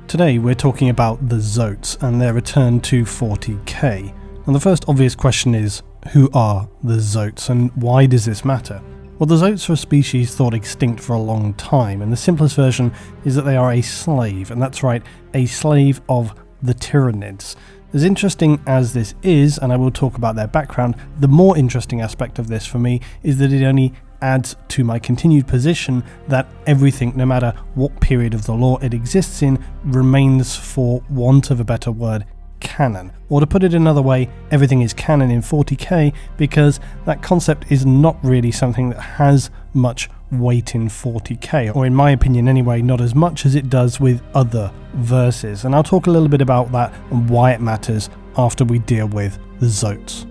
Today we're talking about the Zoats and their return to 40k. And the first obvious question is, who are the Zoats and why does this matter? Well, the Zoats are a species thought extinct for a long time, and the simplest version is that they are a slave, and that's right, a slave of the Tyranids. As interesting as this is, and I will talk about their background, the more interesting aspect of this for me is that it only adds to my continued position that everything, no matter what period of the lore it exists in, remains, for want of a better word, canon. Or to put it another way, everything is canon in 40k because that concept is not really something that has much weight in 40k, or in my opinion anyway, not as much as it does with other verses. And I'll talk a little bit about that and why it matters after we deal with the Zoats.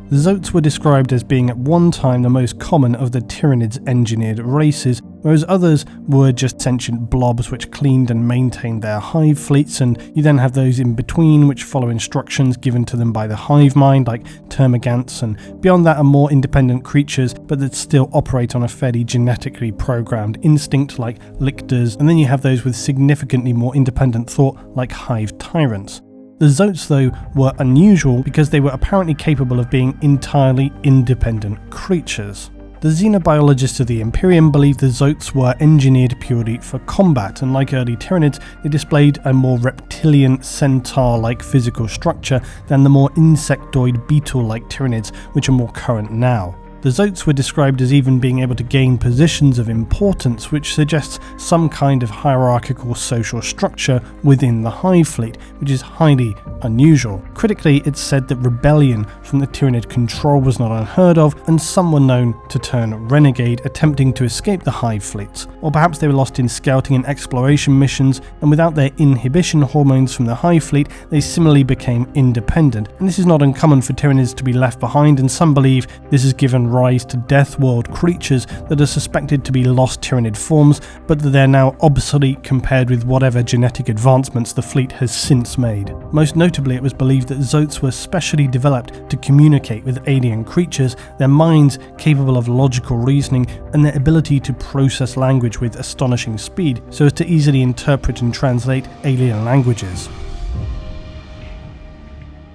The Zoats were described as being at one time the most common of the Tyranids engineered races, whereas others were just sentient blobs which cleaned and maintained their hive fleets, and you then have those in between which follow instructions given to them by the hive mind, like termagants, and beyond that are more independent creatures but that still operate on a fairly genetically programmed instinct, like lictors, and then you have those with significantly more independent thought, like hive tyrants. The Zoats, though, were unusual because they were apparently capable of being entirely independent creatures. The xenobiologists of the Imperium believed the Zoats were engineered purely for combat, and like early Tyranids, they displayed a more reptilian, centaur-like physical structure than the more insectoid, beetle-like Tyranids, which are more current now. The Zoats were described as even being able to gain positions of importance, which suggests some kind of hierarchical social structure within the hive fleet, which is highly unusual. Critically, it's said that rebellion from the Tyranid control was not unheard of, and some were known to turn renegade, attempting to escape the hive fleets. Or perhaps they were lost in scouting and exploration missions, and without their inhibition hormones from the hive fleet, they similarly became independent. And this is not uncommon for Tyranids to be left behind, and some believe this has given rise to Death World creatures that are suspected to be lost Tyranid forms, but that they're now obsolete compared with whatever genetic advancements the fleet has since made. Most notably, it was believed that Zoats were specially developed to communicate with alien creatures, their minds capable of logical reasoning, and their ability to process language with astonishing speed, so as to easily interpret and translate alien languages.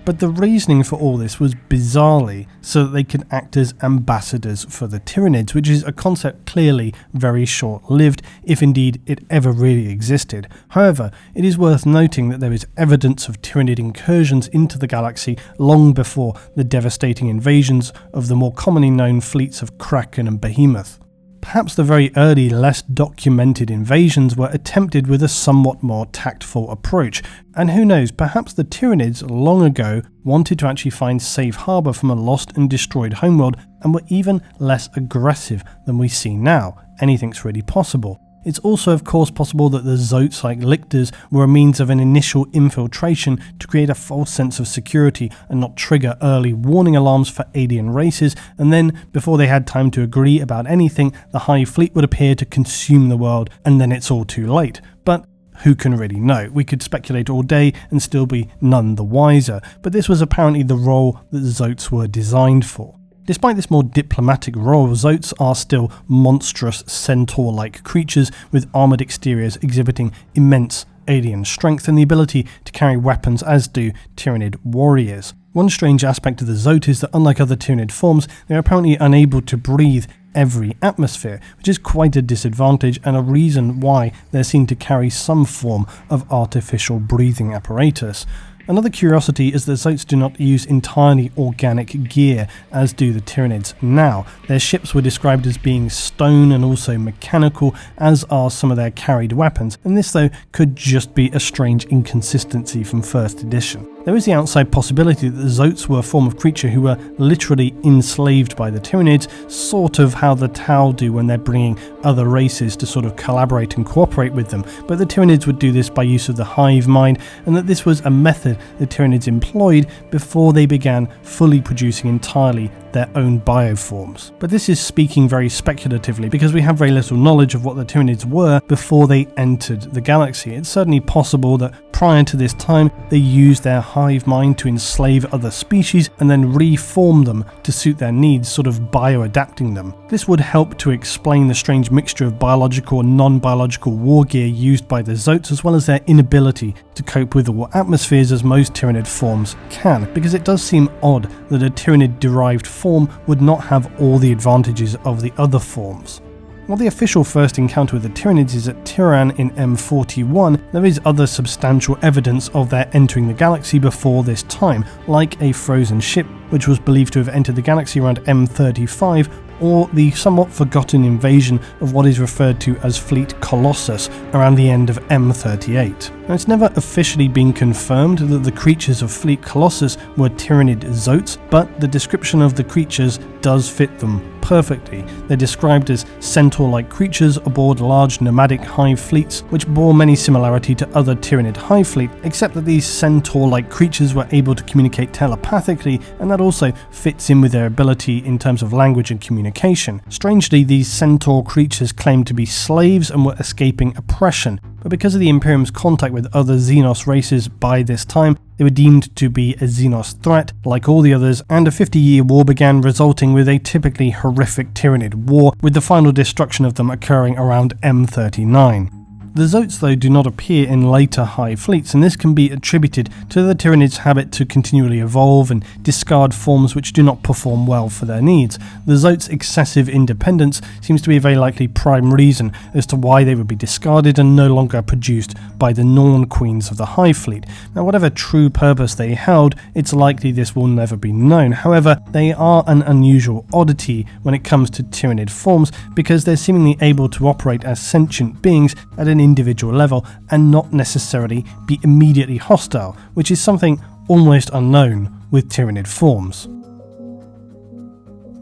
But the reasoning for all this was bizarrely so that they could act as ambassadors for the Tyranids, which is a concept clearly very short-lived, if indeed it ever really existed. However, it is worth noting that there is evidence of Tyranid incursions into the galaxy long before the devastating invasions of the more commonly known fleets of Kraken and Behemoth. Perhaps the very early, less documented invasions were attempted with a somewhat more tactful approach, and who knows, perhaps the Tyranids long ago wanted to actually find safe harbour from a lost and destroyed homeworld and were even less aggressive than we see now. Anything's really possible. It's also of course possible that the Zoats, like lictors, were a means of an initial infiltration to create a false sense of security and not trigger early warning alarms for alien races, and then, before they had time to agree about anything, the Hive Fleet would appear to consume the world, and then it's all too late. But who can really know? We could speculate all day and still be none the wiser, but this was apparently the role that the Zoats were designed for. Despite this more diplomatic role, Zoats are still monstrous centaur-like creatures with armoured exteriors exhibiting immense alien strength and the ability to carry weapons, as do Tyranid warriors. One strange aspect of the Zoat is that unlike other Tyranid forms, they are apparently unable to breathe every atmosphere, which is quite a disadvantage and a reason why they're seen to carry some form of artificial breathing apparatus. Another curiosity is that Zoats do not use entirely organic gear, as do the Tyranids now. Their ships were described as being stone and also mechanical, as are some of their carried weapons, and this though could just be a strange inconsistency from first edition. There is the outside possibility that the Zoats were a form of creature who were literally enslaved by the Tyranids, sort of how the Tau do when they're bringing other races to sort of collaborate and cooperate with them, but the Tyranids would do this by use of the hive mind, and that this was a method the Tyranids employed before they began fully producing entirely their own bioforms. But this is speaking very speculatively because we have very little knowledge of what the Tyranids were before they entered the galaxy. It's certainly possible that prior to this time, they used their hive mind to enslave other species and then reform them to suit their needs, sort of bioadapting them. This would help to explain the strange mixture of biological and non-biological war gear used by the Zoats, as well as their inability to cope with all atmospheres as most Tyranid forms can, because it does seem odd that a Tyranid-derived form would not have all the advantages of the other forms. While the official first encounter with the Tyranids is at Tiran in M41, there is other substantial evidence of their entering the galaxy before this time, like a frozen ship which was believed to have entered the galaxy around M35, or the somewhat forgotten invasion of what is referred to as Fleet Colossus around the end of M38. Now, it's never officially been confirmed that the creatures of Fleet Colossus were Tyranid Zoats, but the description of the creatures does fit them perfectly. They're described as centaur-like creatures aboard large nomadic hive fleets, which bore many similarity to other Tyranid hive fleet, except that these centaur-like creatures were able to communicate telepathically, and that also fits in with their ability in terms of language and communication. Strangely, these centaur creatures claimed to be slaves and were escaping oppression, but because of the Imperium's contact with other Xenos races by this time, they were deemed to be a Xenos threat, like all the others, and a 50-year war began, resulting with a typically horrific Tyranid war, with the final destruction of them occurring around M39. The Zoats, though, do not appear in later hive fleets, and this can be attributed to the Tyranids' habit to continually evolve and discard forms which do not perform well for their needs. The Zoats' excessive independence seems to be a very likely prime reason as to why they would be discarded and no longer produced by the Norn queens of the hive fleet. Now, whatever true purpose they held, it's likely this will never be known. However, they are an unusual oddity when it comes to Tyranid forms, because they're seemingly able to operate as sentient beings at an individual level and not necessarily be immediately hostile, which is something almost unknown with Tyranid forms.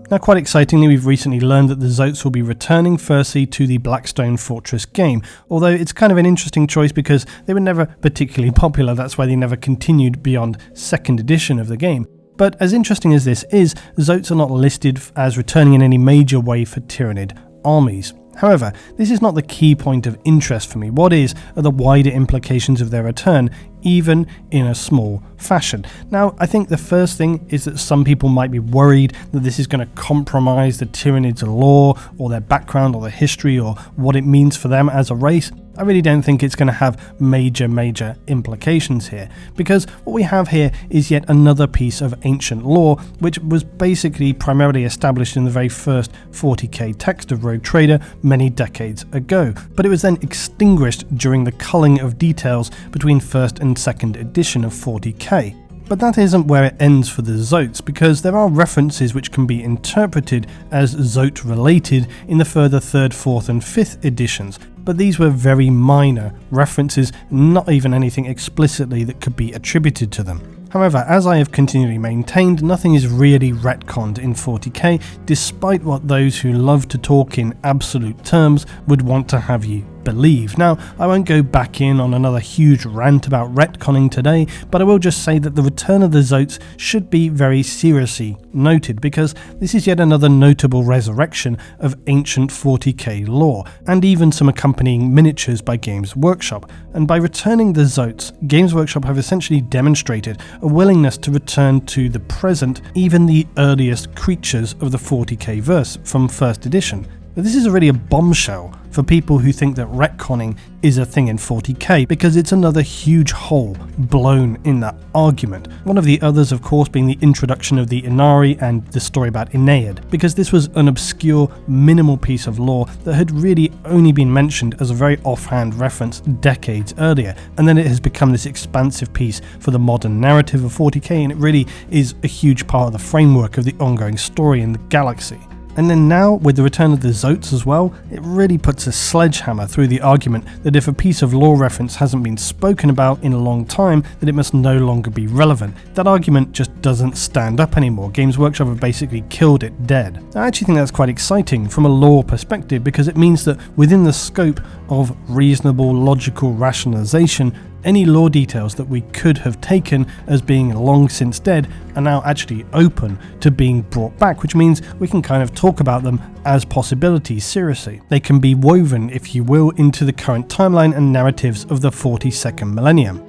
Now, quite excitingly, we've recently learned that the Zoats will be returning firstly to the Blackstone Fortress game, although it's kind of an interesting choice because they were never particularly popular. That's why they never continued beyond 2nd edition of the game. But as interesting as this is, Zoats are not listed as returning in any major way for Tyranid armies. However, this is not the key point of interest for me. What are the wider implications of their return, even in a small fashion? Now, I think the first thing is that some people might be worried that this is going to compromise the Tyranids' lore, or their background, or their history, or what it means for them as a race. I really don't think it's going to have major implications here, because what we have here is yet another piece of ancient lore, which was basically primarily established in the very first 40k text of Rogue Trader many decades ago, but it was then extinguished during the culling of details between 1st and 2nd edition of 40k. But that isn't where it ends for the Zoats, because there are references which can be interpreted as Zoat related in the further 3rd, 4th and 5th editions, but these were very minor references, not even anything explicitly that could be attributed to them. However, as I have continually maintained, nothing is really retconned in 40k, despite what those who love to talk in absolute terms would want to have you believe. Now, I won't go back in on another huge rant about retconning today, but I will just say that the return of the Zoats should be very seriously noted, because this is yet another notable resurrection of ancient 40k lore, and even some accompanying miniatures by Games Workshop. And by returning the Zoats, Games Workshop have essentially demonstrated a willingness to return to the present, even the earliest creatures of the 40k verse from 1st edition. But this is already a bombshell for people who think that retconning is a thing in 40k, because it's another huge hole blown in that argument. One of the others, of course, being the introduction of the Inari and the story about Aeneid, because this was an obscure, minimal piece of lore that had really only been mentioned as a very offhand reference decades earlier, and then it has become this expansive piece for the modern narrative of 40k, and it really is a huge part of the framework of the ongoing story in the galaxy. And then now, with the return of the Zoats as well, it really puts a sledgehammer through the argument that if a piece of lore reference hasn't been spoken about in a long time, that it must no longer be relevant. That argument just doesn't stand up anymore. Games Workshop have basically killed it dead. I actually think that's quite exciting from a lore perspective, because it means that within the scope of reasonable, logical rationalization, any lore details that we could have taken as being long since dead are now actually open to being brought back, which means we can kind of talk about them as possibilities seriously. They can be woven, if you will, into the current timeline and narratives of the 42nd millennium.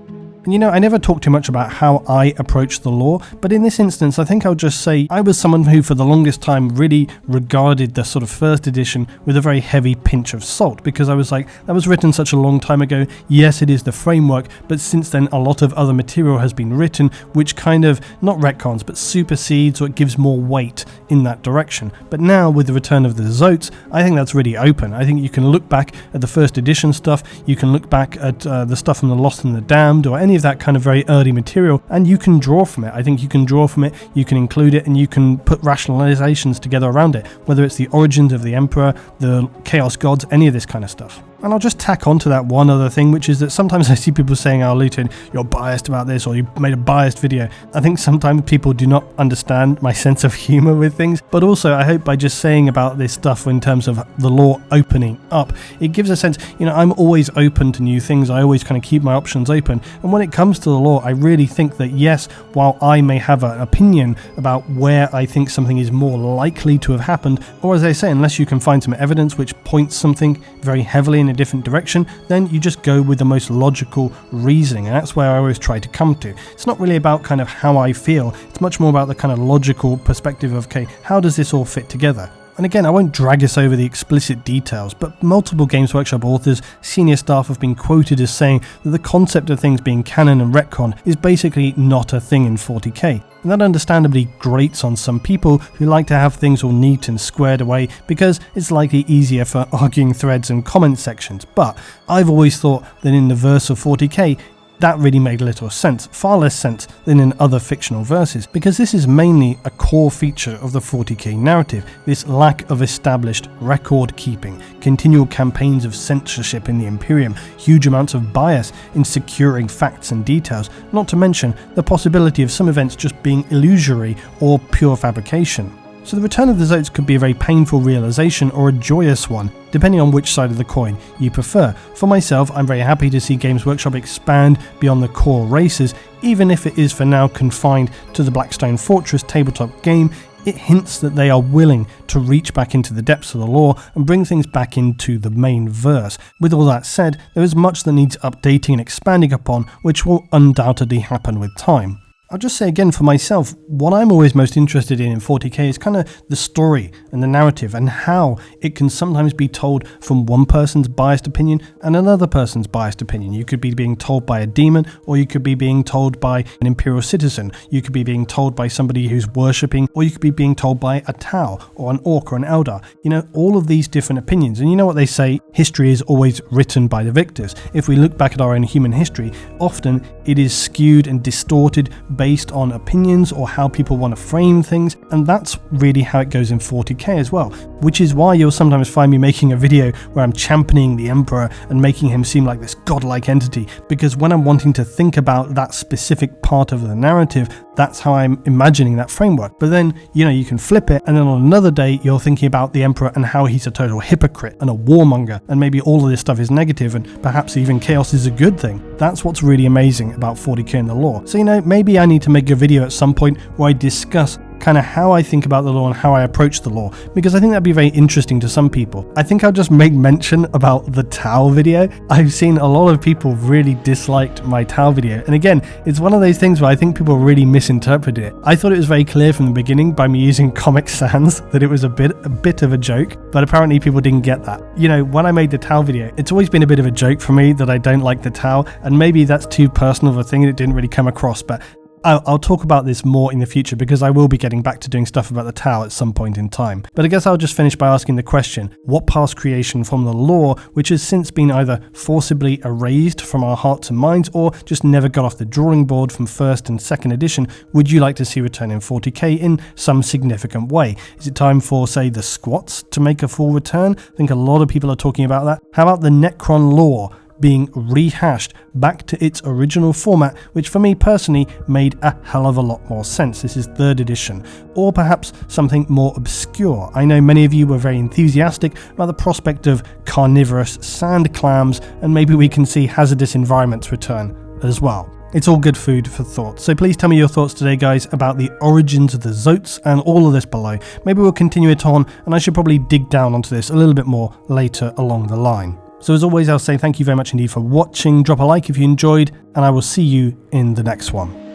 And you know, I never talk too much about how I approach the lore, but in this instance I think I'll just say I was someone who for the longest time really regarded the sort of first edition with a very heavy pinch of salt, because I was like, that was written such a long time ago. Yes, it is the framework, but since then a lot of other material has been written which kind of, not retcons, but supersedes, or it gives more weight in that direction. But now with the return of the Zoats, I think that's really open. I think you can look back at the first edition stuff, you can look back at the stuff from the Lost and the Damned, or any of that kind of very early material, and you can draw from it. I think you can draw from it, you can include it, and you can put rationalizations together around it, whether it's the origins of the Emperor, the Chaos Gods, any of this kind of stuff. And I'll just tack on to that one other thing, which is that sometimes I see people saying, oh, Luton, you're biased about this, or you made a biased video. I think sometimes people do not understand my sense of humor with things, but also I hope by just saying about this stuff in terms of the lore opening up, it gives a sense, you know, I'm always open to new things. I always kind of keep my options open. And when it comes to the lore, I really think that yes, while I may have an opinion about where I think something is more likely to have happened, or as I say, unless you can find some evidence which points something very heavily in a different direction, then you just go with the most logical reasoning, and that's where I always try to come to. It's not really about kind of how I feel, it's much more about the kind of logical perspective of, okay, how does this all fit together? And again, I won't drag us over the explicit details, but multiple Games Workshop authors, senior staff have been quoted as saying that the concept of things being canon and retcon is basically not a thing in 40k. And that understandably grates on some people who like to have things all neat and squared away because it's likely easier for arguing threads and comment sections. But I've always thought that in the verse of 40k, that really made little sense, far less sense than in other fictional verses, because this is mainly a core feature of the 40k narrative, this lack of established record keeping, continual campaigns of censorship in the Imperium, huge amounts of bias in securing facts and details, not to mention the possibility of some events just being illusory or pure fabrication. So the return of the Zoats could be a very painful realization or a joyous one, depending on which side of the coin you prefer. For myself, I'm very happy to see Games Workshop expand beyond the core races, even if it is for now confined to the Blackstone Fortress tabletop game. It hints that they are willing to reach back into the depths of the lore and bring things back into the main verse. With all that said, there is much that needs updating and expanding upon, which will undoubtedly happen with time. I'll just say again for myself, what I'm always most interested in 40k is kind of the story and the narrative and how it can sometimes be told from one person's biased opinion and another person's biased opinion. You could be being told by a demon, or you could be being told by an imperial citizen. You could be being told by somebody who's worshipping, or you could be being told by a Tau or an Orc or an Eldar. You know, all of these different opinions. And you know what they say, history is always written by the victors. If we look back at our own human history, often it is skewed and distorted based on opinions or how people want to frame things, and that's really how it goes in 40k as well, which is why you'll sometimes find me making a video where I'm championing the Emperor and making him seem like this godlike entity, because when I'm wanting to think about that specific part of the narrative, that's how I'm imagining that framework. But then, you know, you can flip it, and then on another day you're thinking about the Emperor and how he's a total hypocrite and a warmonger, and maybe all of this stuff is negative and perhaps even chaos is a good thing. That's what's really amazing about 40k and the lore. So, you know, maybe I need to make a video at some point where I discuss kind of how I think about the lore and how I approach the lore, because I think that'd be very interesting to some people. I think I'll just make mention about the Tau video. I've seen a lot of people really disliked my Tau video, and again, it's one of those things where I think people really misinterpreted it. I thought it was very clear from the beginning by me using Comic Sans that it was a bit of a joke, but apparently people didn't get that. You know, when I made the Tau video, it's always been a bit of a joke for me that I don't like the Tau, and maybe that's too personal of a thing and it didn't really come across, but I'll talk about this more in the future because I will be getting back to doing stuff about the Tau at some point in time. But I guess I'll just finish by asking the question, what past creation from the lore, which has since been either forcibly erased from our hearts and minds or just never got off the drawing board from 1st and 2nd edition, would you like to see return in 40k in some significant way? Is it time for, say, the Squats to make a full return? I think a lot of people are talking about that. How about the Necron lore being rehashed back to its original format, which for me personally made a hell of a lot more sense? This is 3rd edition. Or perhaps something more obscure. I know many of you were very enthusiastic about the prospect of carnivorous sand clams, and maybe we can see hazardous environments return as well. It's all good food for thought. So please tell me your thoughts today, guys, about the origins of the Zoats and all of this below. Maybe we'll continue it on, and I should probably dig down onto this a little bit more later along the line. So as always, I'll say thank you very much indeed for watching, drop a like if you enjoyed, and I will see you in the next one.